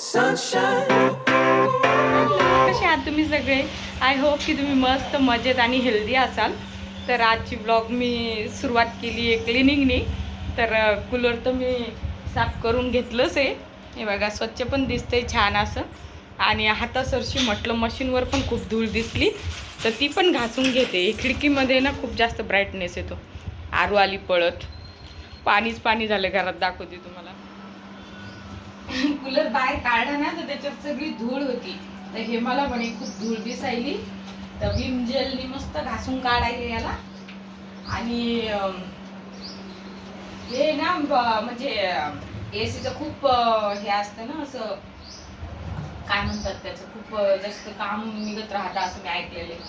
sunshine. कसे आहात तुम्ही सगळे? आय होप की तुम्ही मस्त मजेत आणि हेल्दी असाल. तर आजची ब्लॉग मी सुरुवात केली आहे क्लिनिंगनी. तर कूलर तर मी साफ करून घेतलंच आहे. हे बघा स्वच्छ पण दिसतंय छान असं. आणि हातासरशी म्हटलं मशीनवर पण खूप धूळ दिसली तर ती पण घासून घेते. खिडकीमध्ये ना खूप जास्त ब्राईटनेस येतो. आरू आली पळत. पाणीच पाणी झालं घरात, दाखवते तुम्हाला. कूलर बाहेर काढला ना तर त्याच्यात सगळी धूळ होती. तर हे मला म्हणे खूप धूळ दिसायली तर विम जेलनी मस्त घासून काढायला याला. आणि हे ना म्हणजे एसीचं खूप हे असतं ना, असं काय म्हणतात त्याचं, खूप जास्त काम निघत राहतं असं मी ऐकलेलं आहे.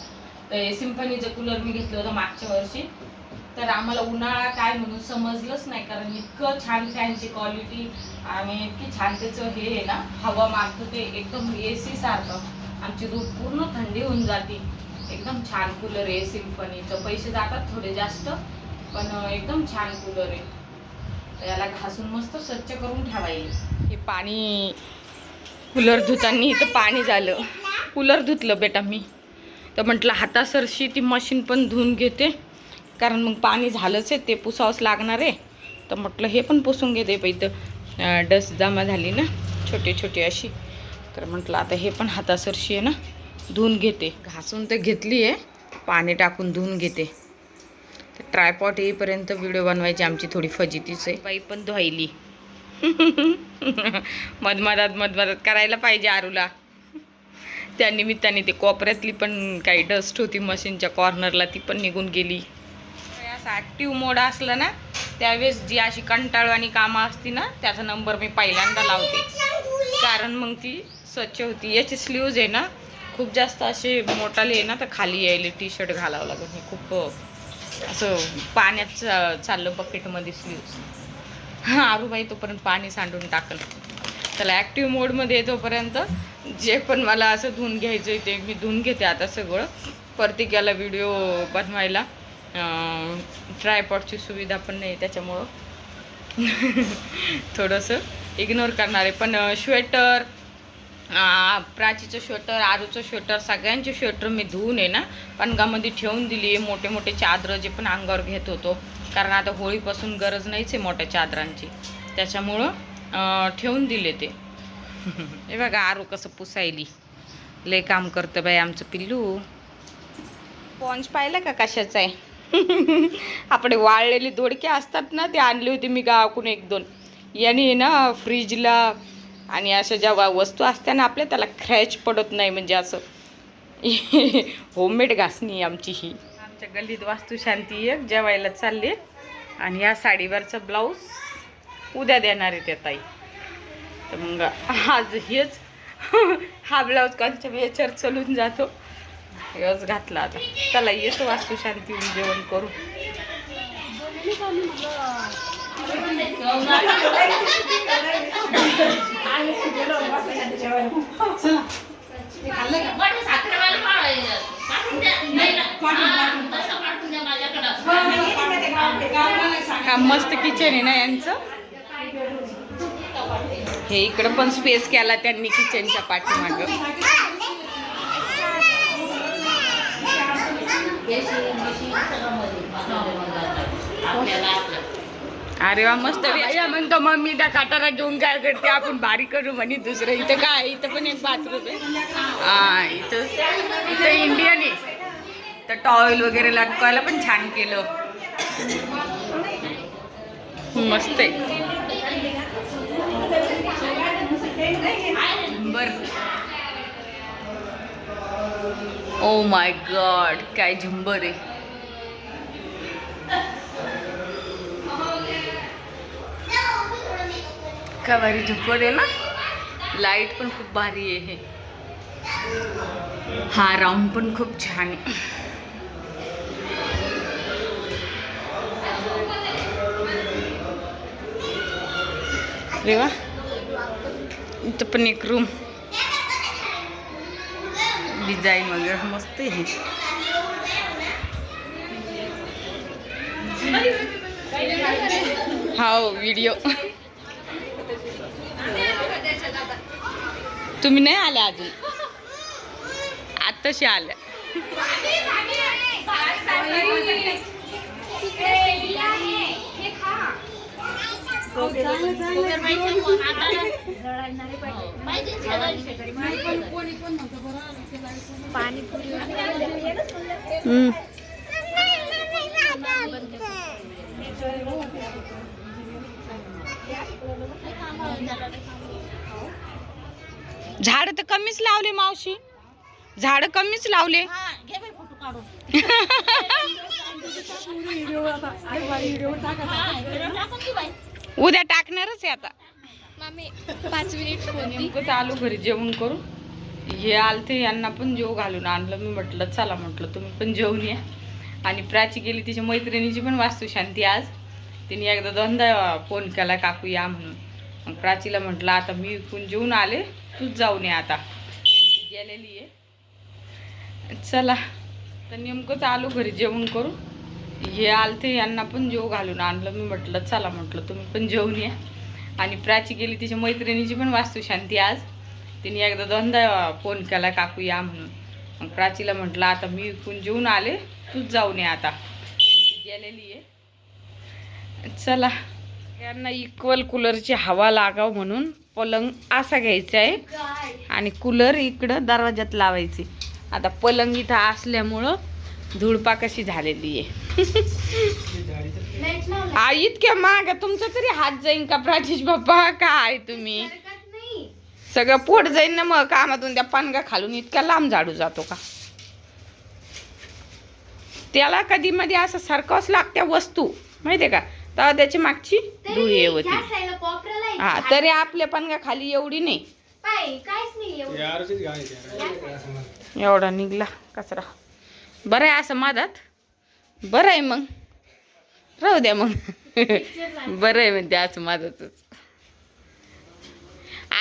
तर सिम्फनीचं कूलर मी घेतलं होतं मागच्या वर्षी. तर आम्हाला उन्हाळा काय म्हणून समजलंच नाही, कारण इतकं छान फॅनची क्वालिटी आणि इतकी छान त्याचं हे आहे ना, हवा मारतं ते एकदम एसी सारखं. आमची रूम पूर्ण थंडी होऊन जाते. एकदम छान कूलर आहे सिम्फनीचं. पैसे जातात थोडे जास्त पण एकदम छान कूलर आहे. याला घासून मस्त स्वच्छ करून ठेवायला. हे पाणी कूलर धुताना इथं पाणी झालं. कूलर धुतलं बेटा मी. तर म्हटलं हातासरशी ती मशीन पण धुवून घेते, कारण मग पाणी झालंच आहे ते पुसावंच लागणार आहे. तर म्हटलं हे पण पुसून घेते. पण इथं डस्ट जमा झाली ना छोटी छोटी अशी. तर म्हटलं आता हे पण हातासरशी आहे ना धुवून घेते. घासून तर घेतली आहे, पाणी टाकून धुवून घेते. तर ट्रायपॉट येईपर्यंत व्हिडिओ बनवायची आमची थोडी फजितीच आहे. बाई पण धुवायली. मधमधात करायला पाहिजे आरूला. त्या निमित्ताने ते कोपऱ्यातली पण काही डस्ट होती मशीनच्या कॉर्नरला ती पण निघून गेली. असं ॲक्टिव्ह मोड असलं ना त्यावेळेस जी अशी कंटाळवाणी कामं असती ना त्याचा नंबर मी पहिल्यांदा लावते, कारण मग ती स्वच्छ होती. याची स्लीव्ज आहे ना खूप जास्त असे मोठाले आहे ना, तर खाली यायले टी शर्ट घालावं लागत. हे खूप असं पाण्यात चाललं बकेटमध्ये स्लीव्ज. हां आरूबाई तोपर्यंत पाणी सांडून टाकल. त्याला ॲक्टिव्ह मोडमध्ये येतोपर्यंत जे पण मला असं धुवून घ्यायचं आहे ते मी धुवून घेते आता सगळं. प्रत्येकाला व्हिडिओ बनवायला ट्रायपॉडची सुविधा पण नाही, त्याच्यामुळं थोडंसं इग्नोर करणार आहे. पण श्वेटर, प्राचीचं श्वेटर, आरूचं श्वेटर, सगळ्यांचे श्वेटर मी धुवून आहे ना पणगामध्ये ठेवून दिली. मोठे मोठे चादरं जे पण अंगावर घेत होतो, कारण आता होळीपासून गरज नाहीच आहे मोठ्या चादरांची, त्याच्यामुळं ठेवून दिले ते. हे बघा आरू कसं पुसायली. लय काम करतं बाई आमचं पिल्लू. स्पॉन्ज पाहिलं का कशाचं आहे? आपले वाळलेली दोडके असतात ना, ते आणले होते मी गावाकडून 1-2. याने ना फ्रीजला आणि अशा ज्या वस्तू असत्या ना आपल्या, त्याला क्रॅच पडत नाही. म्हणजे असं होममेड घासणी आमची ही. आमच्या गल्लीत वास्तुशांती एक जेवायला चालले आणि या साडीवरचा ब्लाऊज उद्या देणार आहे त्या ताई. तर मग आज हेच हा ब्लाऊज कालच्या याच्यावर चलून जातो. हेच घातला आता. चला येतो वास्तुशांती जेवण करू. हा मस्त किचन आहे ना यांचं. हे इकडं पण स्पेस केला त्यांनी किचनच्या पाठीमागं. अरे वा मस्त. म्हणतो मम्मी त्या काटारा घेऊन काय करते, आपण बारीक करू म्हणे दुसरं. इथं काय, इथं पण एक बाथरूम आहे. हा इथं इंडियन आहे. तर टॉवेल वगैरे लटकायला पण छान केलं, मस्त आहे. बर. ओ माय गॉड काय झंबर आहे. काय भारी झुंबर आहे ना. लाईट पण खूप भारी आहे. हा राऊंड पण खूप छान आहे. अरे वा. इथं पण एक रूम डिझाईन वगैरे मस्त आहे. हा व्हिडिओ तुम्ही नाही आल्या अजून, आत्ताशी आल्या. झाड तर कमीच लावले मावशी, झाड कमीच लावले. उद्या टाकणारच आहे आता. 5 मिनिट नेमकं चालू घरी जेवण करू. हे आलते, यांना पण जेव घालून आणलं. मी म्हटलं चला, म्हटलं तुम्ही पण जेवून या. आणि प्राची गेली तिच्या मैत्रिणीची पण वास्तुशांती आज. तिने एकदा दोनदा फोन केला काकू या म्हणून. मग प्राचीला म्हटलं आता मी पण जेवून आले, तूच जाऊन ये आता. ती गेलेली आहे. चला तर नेमकं चालू घरी जेवण करू. हे आलते, यांना पण जेव घालून आणलं. मी म्हटलं चला, म्हटलं तुम्ही पण जेवून या. आणि प्राची गेली तिच्या मैत्रिणीची पण वास्तुशांती आज. तिने एकदा दोनदा फोन केला काकू या म्हणून. मग प्राचीला म्हटलं आता मी पण जेवून आले, तूच जाऊन ये आता. ती गेलेली आहे. चला, यांना इक्वल कूलरची हवा लागाव म्हणून पलंग असा घ्यायचा आहे आणि कूलर इकडं दरवाज्यात लावायची. आता पलंग इथं असल्यामुळं धुळपा कशी झालेली आहे. इतक्या माग तुमचा तरी हात जाईन का प्राचीश बाप्पा? काय तुम्ही सगळं पोट जाईन ना मग कामातून. त्या पानगा खालून इतक्या लांब झाडू जातो का? त्याला कधी मध्ये असं सारखंच लागत्या वस्तू, माहितीये का? तर त्याची मागची धुळी होती. हा, तरी आपल्या पानगा खाली एवढी नाही. एवढा निघला कचरा. बरं आहे असं मधात, बरं आहे मग राहू द्या मग. बरं आहे म्हणते असं माझंच.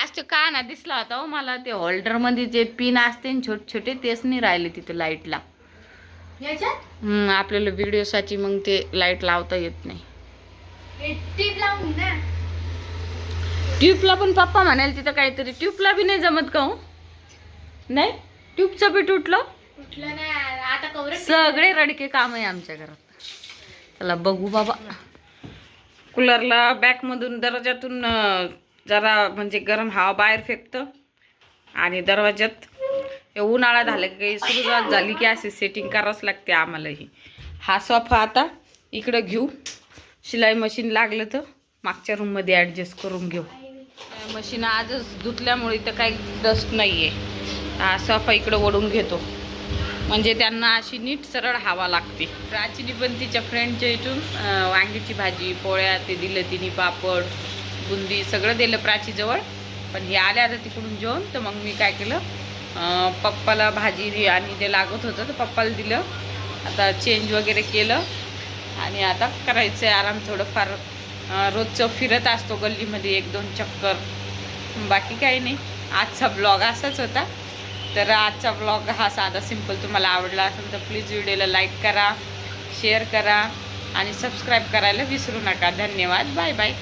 आज तो काना दिसला होता हो मला. ते होल्डर मध्ये जे पिन असते छोटे छोटे, तेच नाही राहिले तिथे लाईटला. आपल्याला व्हिडिओसाठी मग ते लाईट लावता येत नाही. ट्यूबला पण पप्पा म्हणाल तिथं काहीतरी. ट्यूबला बी नाही जमत का हो? नाही, ट्यूबचं बी तुटलं. सगळे रडके काम आहे आमच्या घरात. चला बघू बाबा. कूलरला बॅक मधून दरवाजातून जरा म्हणजे गरम हवा बाहेर फेकतं आणि दरवाज्यात उन्हाळा झाला की सुरुवात झाली की अशी सेटिंग करावंच लागते आम्हालाही. हा सोफा आता इकडं घेऊ. शिलाई मशीन लागलं तर मागच्या रूममध्ये ॲडजस्ट करून घेऊ. मशीन आजच धुतल्यामुळे इथं काही डस्ट नाही आहे. हा सोफा इकडं ओढून घेतो म्हणजे त्यांना अशी नीट सरळ हवा लागते. प्राचीने पण तिच्या फ्रेंडच्या इथून वांग्याची भाजी, पोळ्या ते दिलं तिने, पापड, बुंदी सगळं दिलं प्राचीजवळ. पण हे आले आता तिकडून जेवण. तर मग मी काय केलं, पप्पाला भाजी आणि ते लागत होतं तर पप्पाला दिलं. आता चेंज वगैरे केलं आणि आता करायचं आहे आराम थोडंफार. रोजचं फिरत असतो गल्लीमध्ये 1-2 चक्कर, बाकी काही नाही. आजचा ब्लॉग असाच होता. तर आजचा ब्लॉग हा साधा सिंपल तुम्हाला आवडला असेल तर प्लीज व्हिडिओला लाईक करा, शेअर करा आणि सबस्क्राईब करायला विसरू नका. धन्यवाद. Bye bye.